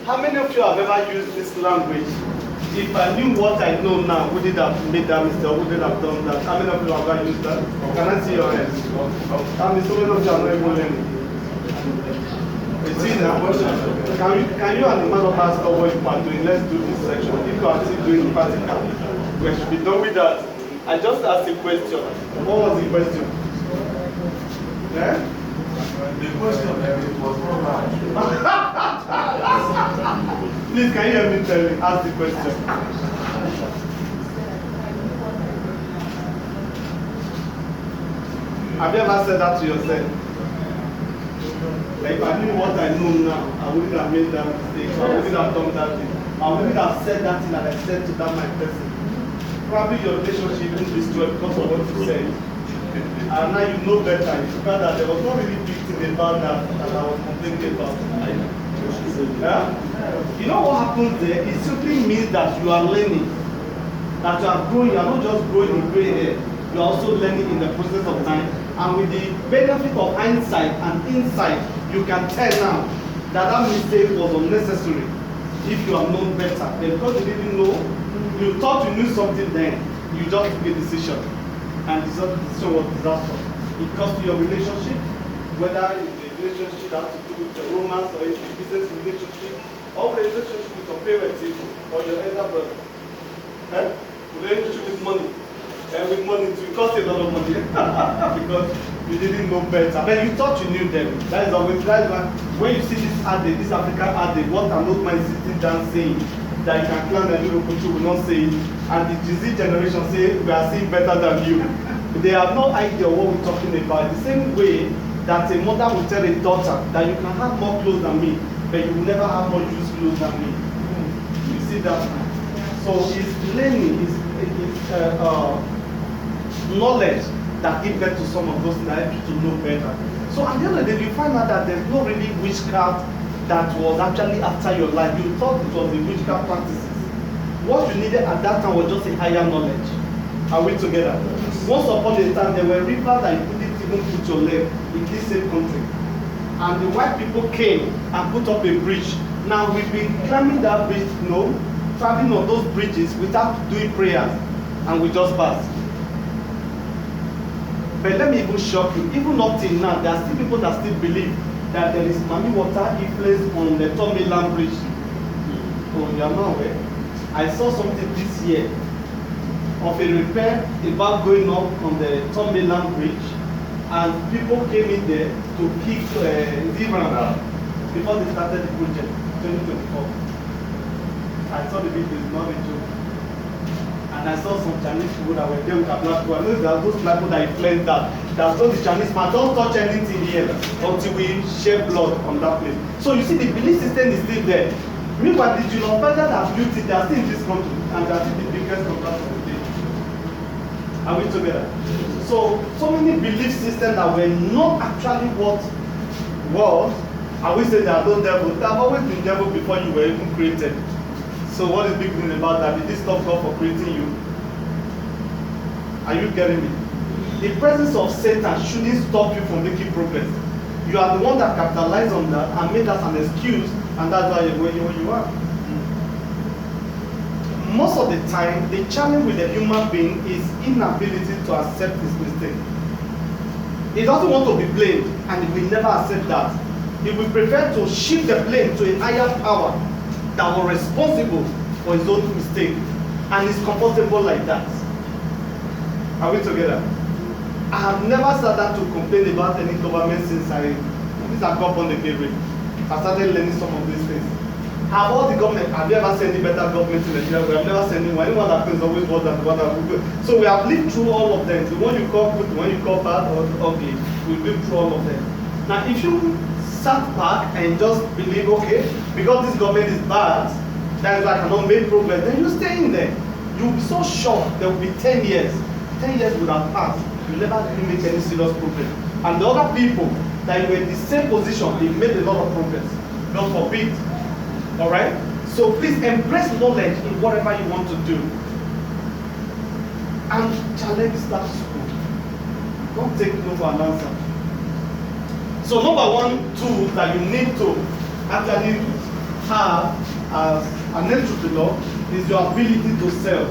How many of you have ever used this language? If I knew what I know now, would it have made that mistake or would it have done that? How many of you have ever used that? Can I see your hands? How many of you are not even learning? See now, can you and the man of pastor what you are doing? Let's do this section. If you are still doing practical, we should be done with that. I just asked a question. What was the question? Yeah? The question was not Please, can you hear me tell me? Ask the question. Have you ever said that to yourself? Like, if I knew what I know now, I wouldn't have made that mistake. I wouldn't have done that thing. I wouldn't have said that thing that I said to that my person. Probably your relationship will be destroyed because of what you said. And now you know better. You found that there was not really big thing about that I was complaining about. Yeah? You know what happens there? It simply means that you are learning. That you are growing. You are not just growing in gray hair. You are also learning in the process of time. And with the benefit of hindsight and insight, you can tell now that that mistake was unnecessary if you have known better. But because you didn't know, you thought you knew something then, you just took a decision. And the decision was disastrous. It cost you your relationship, whether it's a relationship that has to do with the romance or it's a business relationship, or a relationship with your parents or your elder brother. Relationship with money. And with money too, it costs a lot of money because you didn't know better. But you thought you knew them. That is always right. When you see this adage, this African adage, what an old man is sitting down saying, that you can climb and little country will not say it. And the GZ generation say, we are seeing better than you. They have no idea what we're talking about. The same way that a mother will tell a daughter that you can have more clothes than me, but you will never have more used clothes than me. You see that? So it's learning, it's knowledge that gives birth to some of those that help you to know better. So at the end of the day, you find out that there's no really witchcraft that was actually after your life. You thought it was the witchcraft practices. What you needed at that time was just a higher knowledge. Are we together? Once upon a time, there were rivers that you couldn't even put your leg in this same country. And the white people came and put up a bridge. Now we've been climbing that bridge, traveling on those bridges without doing prayers, and we just passed. But let me even shock you, even up till now, there are still people that still believe that there is mami water influence on the Tommy Land Bridge. Oh, you are not aware? I saw something this year of a repair about going up on the Tommy Land Bridge, and people came in there to pick Zebra before they started the project, 2024. I saw the video, it's not a joke. And I saw some Chinese people that were there with a black people. I know there are those black people that influenced that told the Chinese man, don't touch anything here until we shed blood on that place. So you see, the belief system is still there. Meanwhile, the genocidal that built it, they are still in this country, and they are still the biggest contractors today. Are we together? So many belief systems that were not actually what was, and we say they are no devils. They have always been devils before you were even created. So what is big thing about that? Did this stop God for creating you? Are you getting me? The presence of Satan shouldn't stop you from making progress. You are the one that capitalized on that and made that an excuse, and that's why you're where you are. Most of the time, the challenge with the human being is inability to accept his mistake. He doesn't want to be blamed, and he will never accept that. He will prefer to shift the blame to a higher power that was responsible for his own mistake, and is comfortable like that. Are we together? I have never sat down to complain about any government since I got on the gateway. I started learning some of these things. Have all the government, have you ever seen any better government in Nigeria? We have never seen anyone. Anyone that is always worse than the one that we go. So we have lived through all of them. The one you call good, the one you call bad or ugly, we've lived through all of them. Now if you sat back and just believe, okay, because this government is bad, that is why I cannot make progress, then you stay in there. You'll be so shocked there will be 10 years. 10 years would have passed. You never really make any serious progress. And the other people that were in the same position, they made a lot of progress. God forbid. Alright? So please embrace knowledge in whatever you want to do. And challenge status quo. Don't take no for an answer. So number one tool that you need to actually have as an entrepreneur is your ability to sell.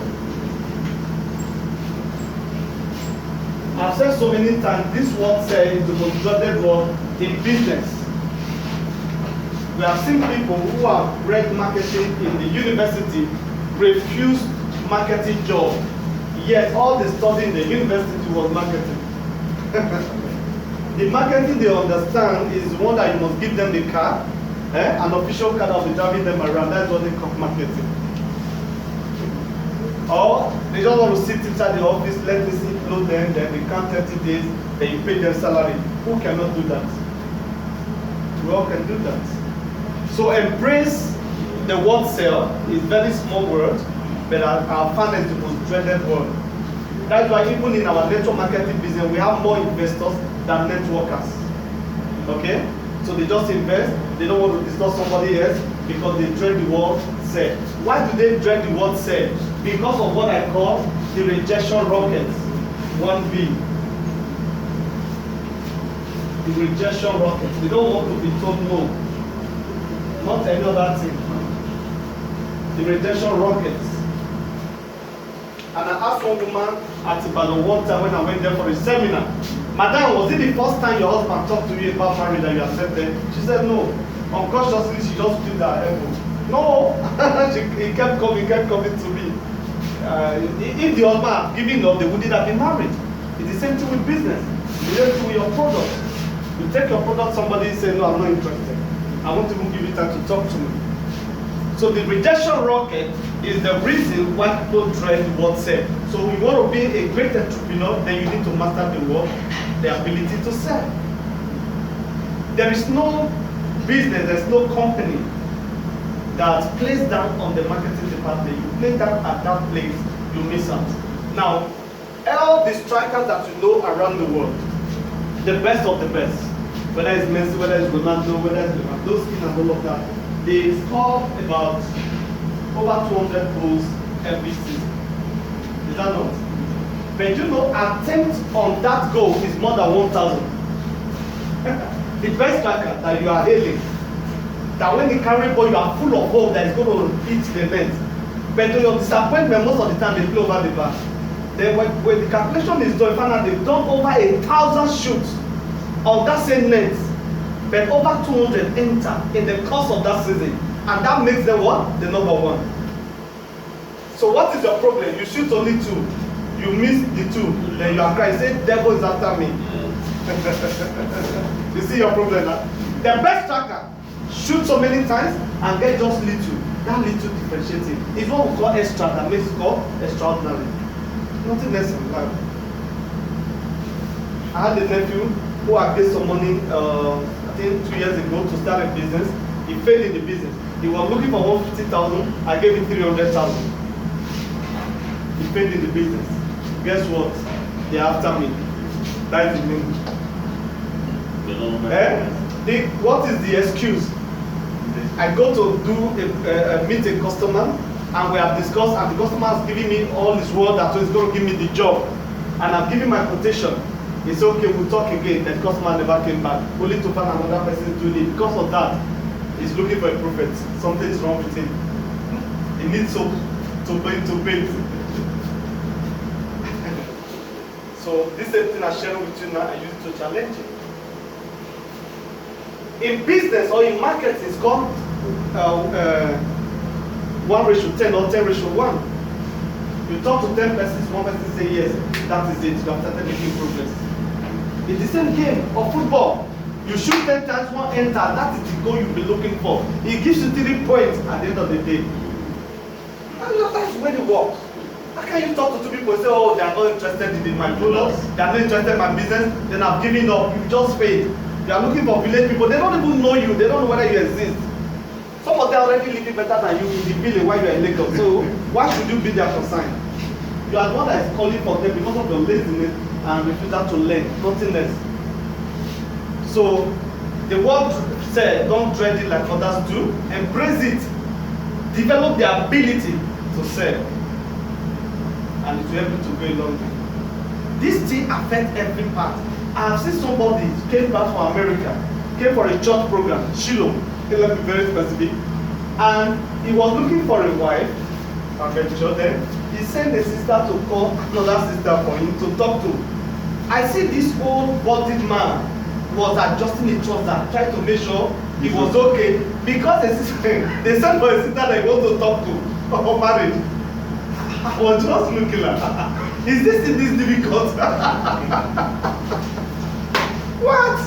I've said so many times, this word sell is the most dreaded word in business. We have seen people who have read marketing in the university refuse marketing job. Yet all the study in the university was marketing. The marketing they understand is one that you must give them the car, an official car that will be driving them around. That's what they call marketing. Or they just want to sit inside the office, let me see, load them, then they count 30 days, then you pay them salary. Who cannot do that? We all can do that. So embrace the word sell is very small word, but I found it the most dreaded word. That's why even in our network marketing business, we have more investors than networkers. Okay? So they just invest, they don't want to discuss somebody else because they dread the word sell. Why do they dread the word sell? Because of what I call the rejection rockets. 1B. The rejection rockets. They don't want to be told no. Not any other thing. The rejection rockets. And I asked one woman at Ibadan one time when I went there for a seminar, Madam, was it the first time your husband talked to you about marriage that you accepted? She said no. Unconsciously, she just flipped her elbow. No! He kept coming to me. If the husband had given up, they wouldn't have been married. It's the same thing with business. It's the same thing with your product. You take your product, somebody say, no, I'm not interested. I won't even give you time to talk to me. So the rejection rocket is the reason why people dread the word sell. So we want to be a great entrepreneur, then you need to master the word, the ability to sell. There is no business, there's no company that plays down on the marketing department. You play that at that place, you miss out. Now, all the strikers that you know around the world, the best of the best, whether it's Messi, whether it's Ronaldo, whether it's Lewandowski and all of that, they score about over 200 goals every season. Is that not? But you know, attempt on that goal is more than 1,000. The best striker that you are hailing, that when they carry ball, you are full of hope that is going to hit the net. But to your disappointment, most of the time they play over the bar. Then when the calculation is done, you find out they've done over 1,000 shoots on that same net. But over 200 enter in the course of that season. And that makes them what? The number one. So what is your problem? You shoot only 2. You miss the 2. Then you are crying. Say, devil is after me. You see your problem now? The best striker shoot so many times and get just little. That little differentiating is what we call extra, that makes it called extraordinary. Nothing less in life. I had a nephew who had paid some money, I think 2 years ago, to start a business. He failed in the business. He was looking for 150,000. I gave him 300,000. He failed in the business. Guess what? They're after me. That is the name. What is the excuse? I go to meet a customer, and we have discussed, and the customer has given me all his word that he's going to give me the job, and I've given my quotation. He said, okay, we'll talk again. The customer never came back, only to find another person doing it. Because of that, he's looking for a prophet. Something is wrong with him. He needs soap to paint. So this same thing I'm sharing with you now, I use it to challenge you. In business or in marketing, it's called 1:10 or 10:1. You talk to 10 persons, one person say yes, that is it, you have started making progress. It's the same game of football. You shoot 10 times, one enter, that is the goal you'll be looking for. It gives you 3 points at the end of the day. And that's when it works. How can you talk to 2 people and say, oh, they are not interested in my products, they are not interested in my business, then I've given up, you just failed. They are looking for village people, they don't even know you, they don't know whether you exist. Some of them are already living better than you in the village while you are in Lagos. So why should you be their concern? You are the one that is calling for them because of your laziness and refusal to learn, nothing less. So the word said, don't dread it like others do, embrace it, develop the ability to sell, and it will help you to go a long way. This thing affects every part. I have seen somebody came back from America, came for a church program, Shiloh, let me be very specific. And he was looking for a wife, adventure then. He sent a sister to call another sister for him to talk to. I see this old bodied man was adjusting the trouser, trying to make sure he was okay. Because they sent for a sister that he wants to talk to for marriage. I was just looking like, is this difficult? What?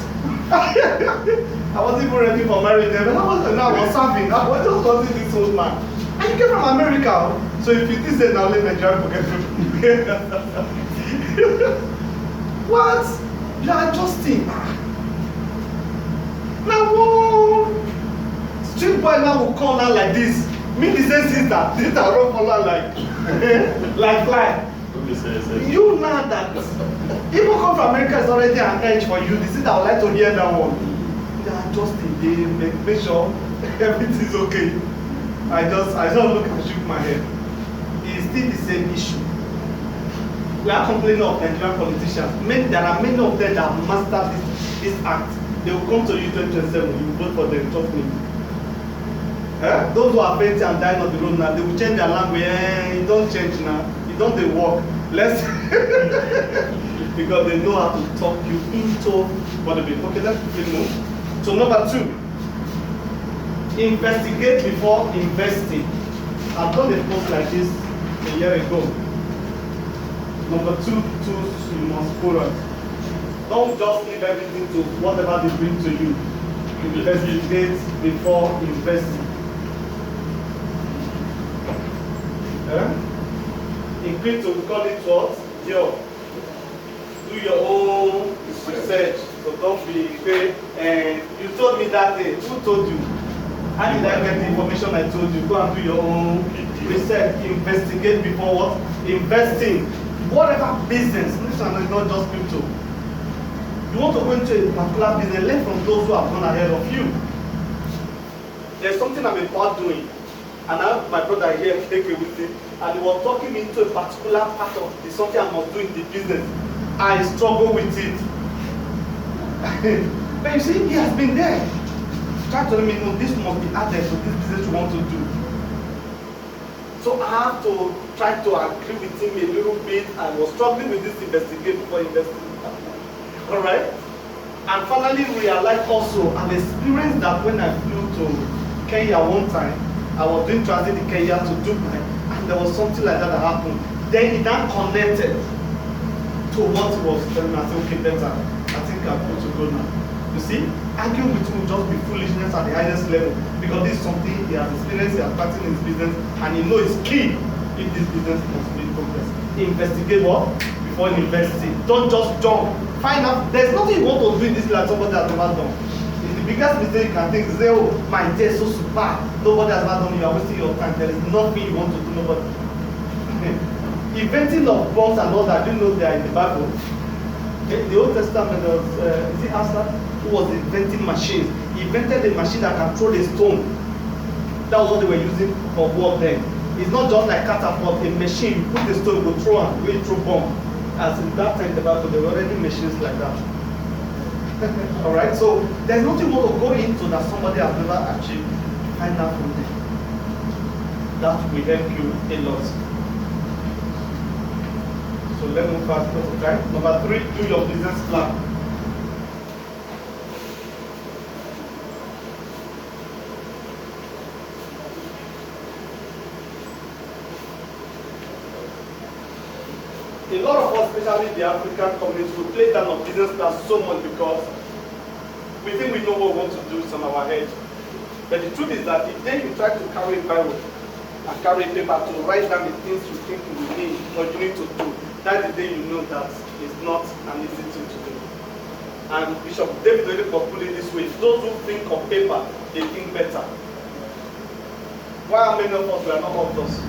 I wasn't even ready for marriage then. I was serving. I was just watching this old man. And he came from America. So if it is then I'll let Nigeria forget it. What? You are adjusting. Now, whoa. Street boy now will come out like this. Me the same sister. Sister run for like like fly. You know that people come from America is already an edge for you. The sister would like to hear that one. They are adjusting. They make sure everything is okay. I just look and shook my head. It's still the same issue. We are complaining of Nigerian politicians. There are many of them that master this act. They will come to you 2027. You vote for them. Trust me. Those who are fainting and dying on the road now, they will change their language. It don't change now. It don't they work. Let's because they know how to talk you into what they be. Okay, let's quickly move. So number 2, investigate before investing. I've done a post like this a year ago. Number 2 tools you must follow. Don't just leave everything to whatever they bring to you. Investigate before investing. In crypto, we call it what? Do your own research. So don't be fake. And you told me that day. Who told you? How did I get the information I told you? Go and do your own research. Investigate before what? Investing. Whatever business. This one is not just crypto. You want to go into a particular business, learn from those who have gone ahead of you. There's something I'm about doing. And I have my brother here take it with him, and he was talking me into a particular part of the something I must do in the business. I struggle with it. But you see, he has been there. Try to let me know this must be added to this business you want to do. So I have to try to agree with him a little bit. I was struggling with this investigate before investing. Alright? And finally realized also, I've experienced that when I flew to Kenya one time, I was doing transit in Kenya to Dubai, and there was something like that happened. Then it now connected to what he was telling me. I said, okay, better. I think I'm good to go now. You see, arguing with him will just be foolishness at the highest level, because this is something he has experienced, he has practiced in his business, and he knows it's key if this business must be progress. Investigate what? Before investing. Don't just jump. Find out. There's nothing you want to do in this like somebody has never done. It's the biggest mistake you can think is, oh, my day is so super. Nobody has ever done it. You are wasting your time. There is nothing you want to do. Nobody. Inventing of bombs and all that, you know they are in the Bible. The Old Testament was, is it Asa who was inventing machines? He invented a machine that can throw a stone. That was what they were using for war then. It's not just like catapult, a machine, you put the stone, you go throw and go through bomb. As in that time in the Bible, there were already machines like that. Alright, so there's nothing more to go into that somebody has never achieved. Find out from them. That will help you a lot. So let's move fast because of time. Number 3, do your business plan. A lot of us, especially the African community, we play down on business plan so much because we think we know what we want to do on our head. But the truth is that the day you try to carry a Bible and carry a paper to write down the things you think you need or you need to do, that's the day you know that it's not an easy thing to do. And Bishop David really put it this way: those who think on paper, they think better. Why are many of us we are not authors?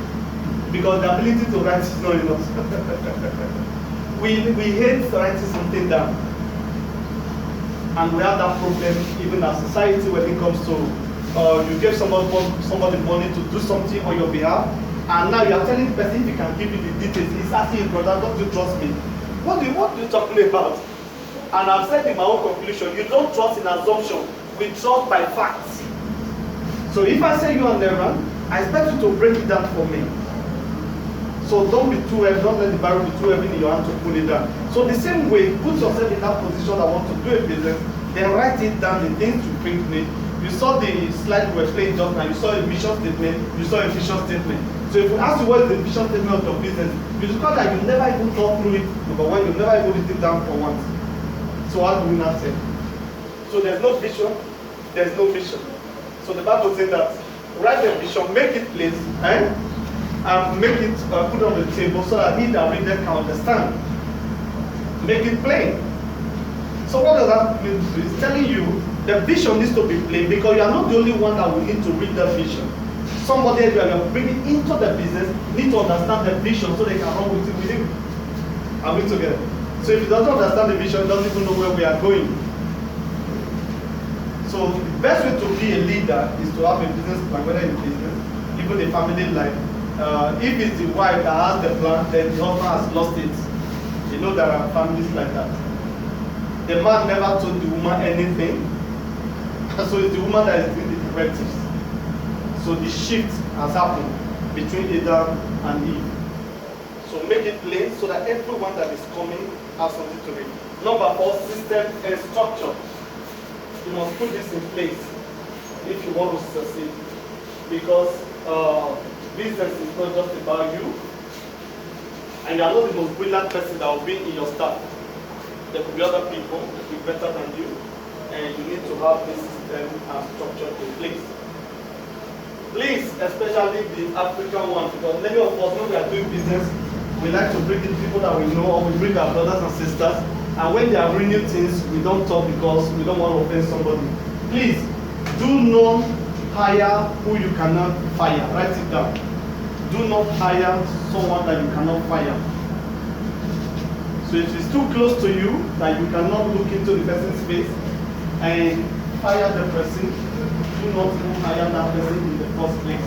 Because the ability to write is not enough. we hate writing something down. And we have that problem even as society when it comes to you give somebody money to do something on your behalf, and now you are telling the person if he can give you the details. He's asking you, brother, don't you trust me? What are you talking about? And I've said in my own conclusion, you don't trust in assumption, we trust by facts. So if I say you an errand, I expect you to break it down for me. So don't be too heavy, don't let the barrel be too heavy in your hand to pull it down. So the same way, put yourself in that position that want to do a business, then write it down, the things you think need. You saw the slide we were playing just now, you saw a mission statement, you saw a vision statement. So if we ask you what is the vision statement of your business, you discover that you never even thought through it, number one, you never even written it down for once. So how do we not say? So there's no vision, there's no mission. So the Bible says that write the vision, make it plain, and make it put on the table so that he that reader can understand. Make it plain. So what does that mean? It's telling you the vision needs to be plain because you are not the only one that will need to read the vision. Somebody else you are bringing into the business need to understand the vision so they can run with it with you. Are we together? So if he doesn't understand the vision, he doesn't even know where we are going. So the best way to be a leader is to have a business plan, whether in business, even a family life. If it's the wife that has the plan, then the husband has lost it. You know there are families like that. The man never told the woman anything, so it's the woman that is doing the directives. So the shift has happened between Adam and Eve. So make it plain so that everyone that is coming has something to read. Number 4, system and structure. You must put this in place if you want to succeed, because business is not just about you, and you are not the most brilliant person that will be in your staff. There could be other people that will be better than you, and you need to have this system and structure in place. Please, especially the African ones, because many of us, when we are doing business, we like to bring in people that we know, or we bring our brothers and sisters, and when they are bringing things, we don't talk because we don't want to offend somebody. Please, do not hire who you cannot fire. Write it down. Do not hire someone that you cannot fire. So if it's too close to you that you cannot look into the person's face and fire the person, do not even hire that person in the first place,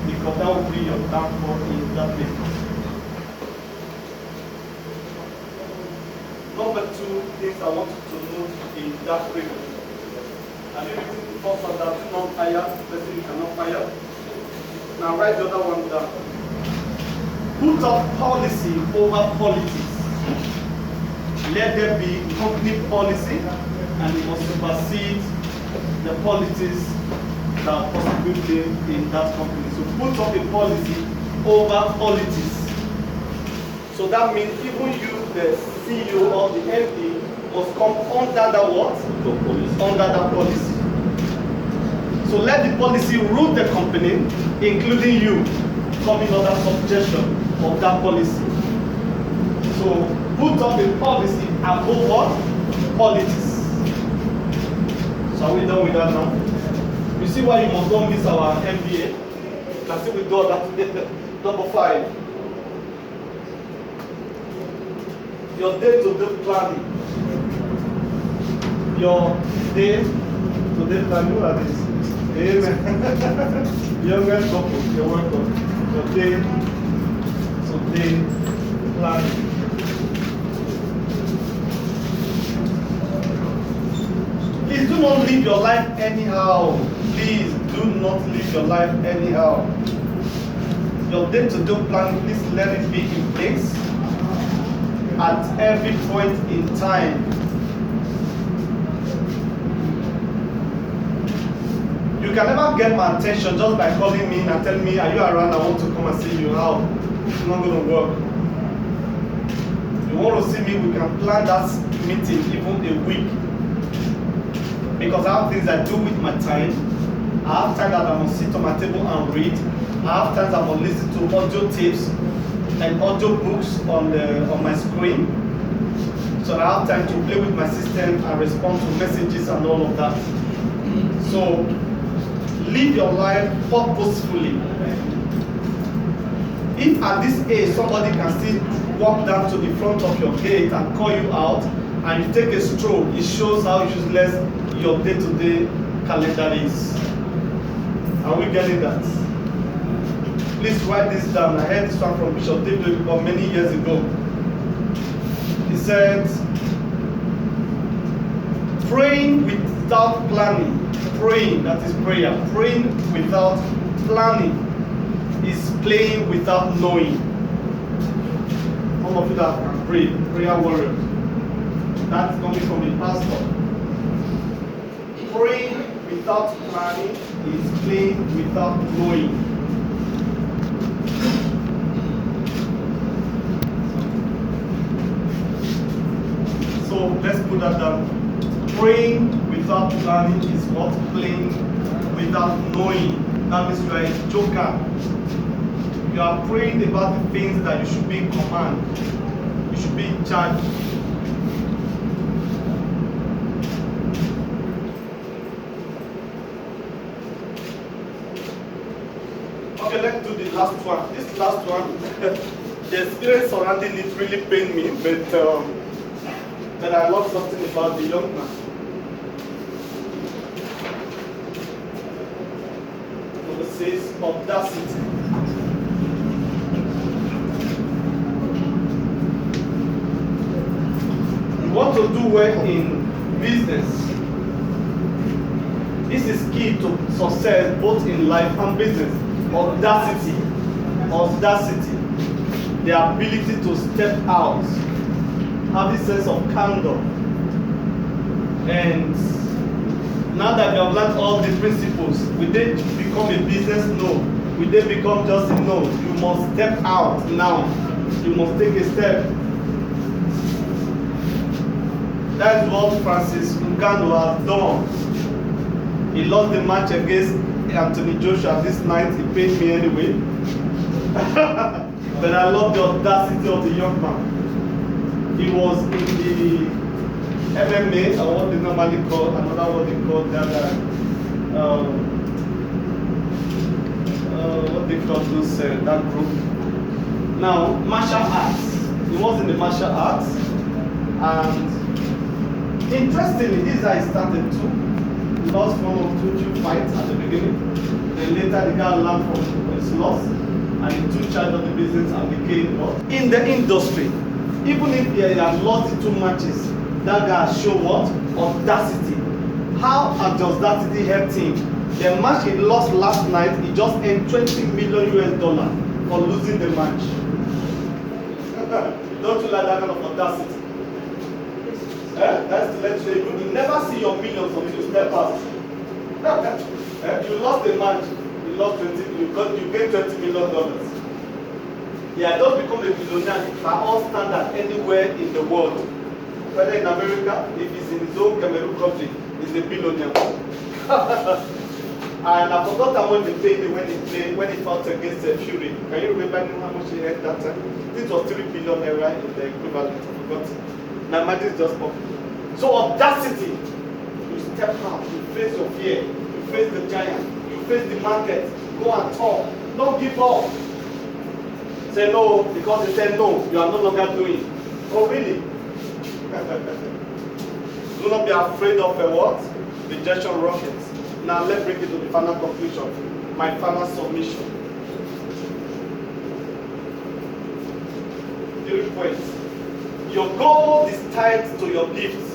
because that will be your downfall in that business. Number 2 things I want you to note in that way. Have you written the first one that do not hire the person you cannot fire? Now write the other one down. Put up policy over politics. Let there be company policy, and it must supersede the politics that are possibly in that company. So put up a policy over politics. So that means even you, the CEO or the MD, must come under that what? Under that policy. So let the policy rule the company, including you, coming under subjection of that policy. So put up a policy above what? Politics. So are we done with that now? You see why you must not miss our MBA? You can see we do that. Number 5. Your day-to-day planning. Your day-to-day planning. Look at this. Amen. Young couple, you're welcome. Your day-to-day planning. Please do not live your life anyhow. Please do not live your life anyhow. Your day-to-day planning, please let it be in place at every point in time. You can never get my attention just by calling me and telling me, are you around? I want to come and see you. How? It's not going to work. You want to see me, we can plan that meeting even a week. Because I have things I do with my time. I have time that I must sit on my table and read. I have times I must listen to audio tapes and audio books on my screen. So I have time to play with my system and respond to messages and all of that. So live your life purposefully. If at this age somebody can still walk down to the front of your gate and call you out and you take a stroll, it shows how useless your day-to-day calendar is. Are we getting that? Please write this down. I heard this one from Bishop David many years ago. He said, praying without planning praying, that is prayer. Praying without planning is playing without knowing. Some of you that can pray, prayer warriors. That's coming from a pastor. Praying without planning is playing without knowing. So let's put that down. Praying without planning is what? Playing without knowing. That means you are a joker. You are praying about the things that you should be in command. You should be in charge. Okay, let's do the last one. This last one, the experience surrounding it really pained me, but I love something about the young man. It says audacity. You want to do well in business. This is key to success both in life and business. Audacity. Audacity. The ability to step out. Have this sense of candor. And now that you have learned all the principles, will they become a business? No. Will they become just a no? You must step out now. You must take a step. That is what Francis Ngannou has done. He lost the match against Anthony Joshua this night. He paid me anyway. But I love the audacity of the young man. He was in the MMA, or what they normally call, another what they call that, what they call those, that group. Now, martial arts. He was in the martial arts, and interestingly, this is how he started too. He lost 1 or 2 fights at the beginning. Then later, the guy learned from his loss, and he took charge of the business and became what? In the industry. Even if he had lost the 2 matches, that guy showed what? Audacity. How has the audacity helped him? The match he lost last night, he just earned $20 million for losing the match. Don't you like that kind of audacity? That's to let you know, you will never see your millions until you step out. You lost the match, you gained $20 million. Yeah, don't become a billionaire by all standards anywhere in the world. Whether in America, if he's in his own Cameroon country, he's a billionaire. And I forgot how much they paid him when he fought against Fury. Can you remember how much he had that time? This was 3 billion naira in the equivalent. I forgot. Now imagine just pop. So audacity. You step out, you face your fear, you face the giant, you face the market, go and talk. Don't give up. Say no, because they said no, you are no longer doing. Oh, really? Do not be afraid of a what? Rejection rockets. Now let's bring it to the final conclusion. My final submission. 3 points. Your goal is tied to your gifts.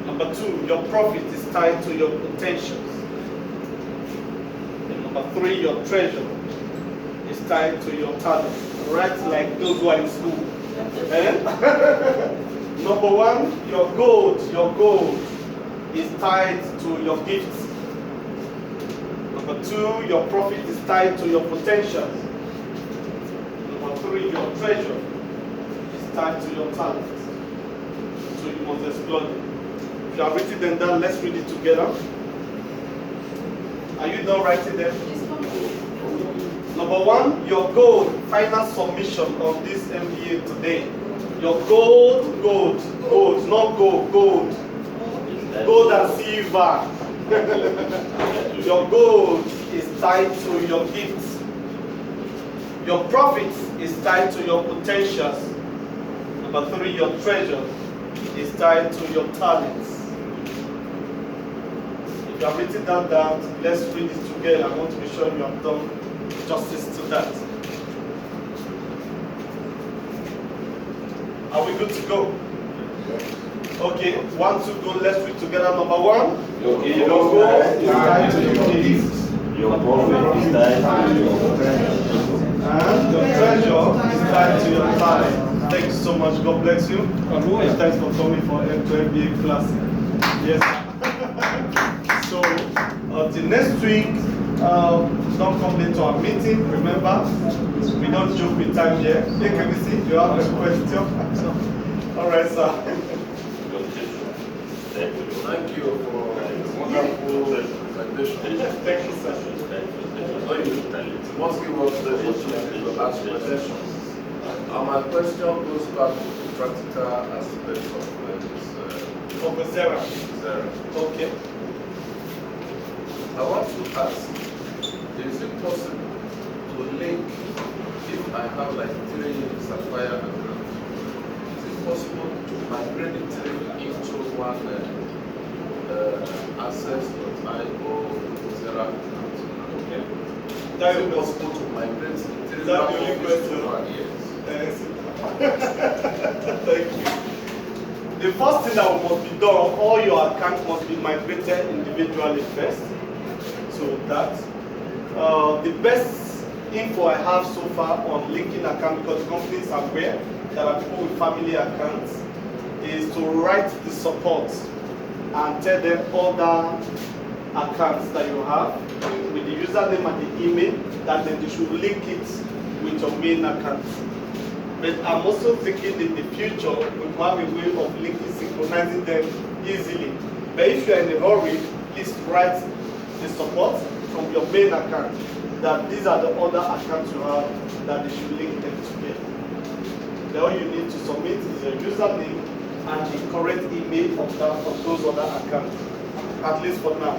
Number 2, your profit is tied to your potentials. And number 3, your treasure is tied to your talent. Right, like those who are in school. Number 1, your gold is tied to your gifts. Number 2, your profit is tied to your potentials. Number 3, your treasure is tied to your talent. So you must explore it. If you have written them down, let's read it together. Are you done writing them? Number 1, your gold, final submission of this MBA today. Your gold, not gold. Gold and silver. Your gold is tied to your gifts. Your profit is tied to your potentials. Number 3, your treasure is tied to your talents. If you have written that down, let's read it together. I want to be sure you have done justice to that. Are we good to go? Okay, 1, 2, go. Let's read together. Number 1. Your logo is tied to your keys. Your profit is tied to your And your treasure is tied to your talent. Thank you so much. God bless you. And thanks for coming for M2MBA class. Yes. So, until next week, don't come late to our meeting. Remember, we don't joke with time here. Hey, can we see? You have a question? All right, sir. Thank you for a wonderful presentation. Thank you, sir. So you must give us the opportunity to ask questions. My question goes back to the practical aspect of this. Sarah. Sarah. Okay. I want to ask, is it possible to link, if I have like 3 Sapphire accounts, is it possible to migrate the 3 into one access.io Sarah account? Okay. Is it possible to migrate the 3 That the only question? Yes. Thank you. The first thing that must be done, all your accounts must be migrated individually first. So that the best info I have so far on linking accounts, because companies are aware there are people with family accounts, is to write the support and tell them other accounts that you have with the username and the email, that then they should link it with your main account. But I'm also thinking in the future we have a way of linking, synchronizing them easily. But if you are in a hurry, please write the support from your main account that these are the other accounts you have, that they should link them together. Then all you need to submit is your username and the correct email of those other accounts, at least for now.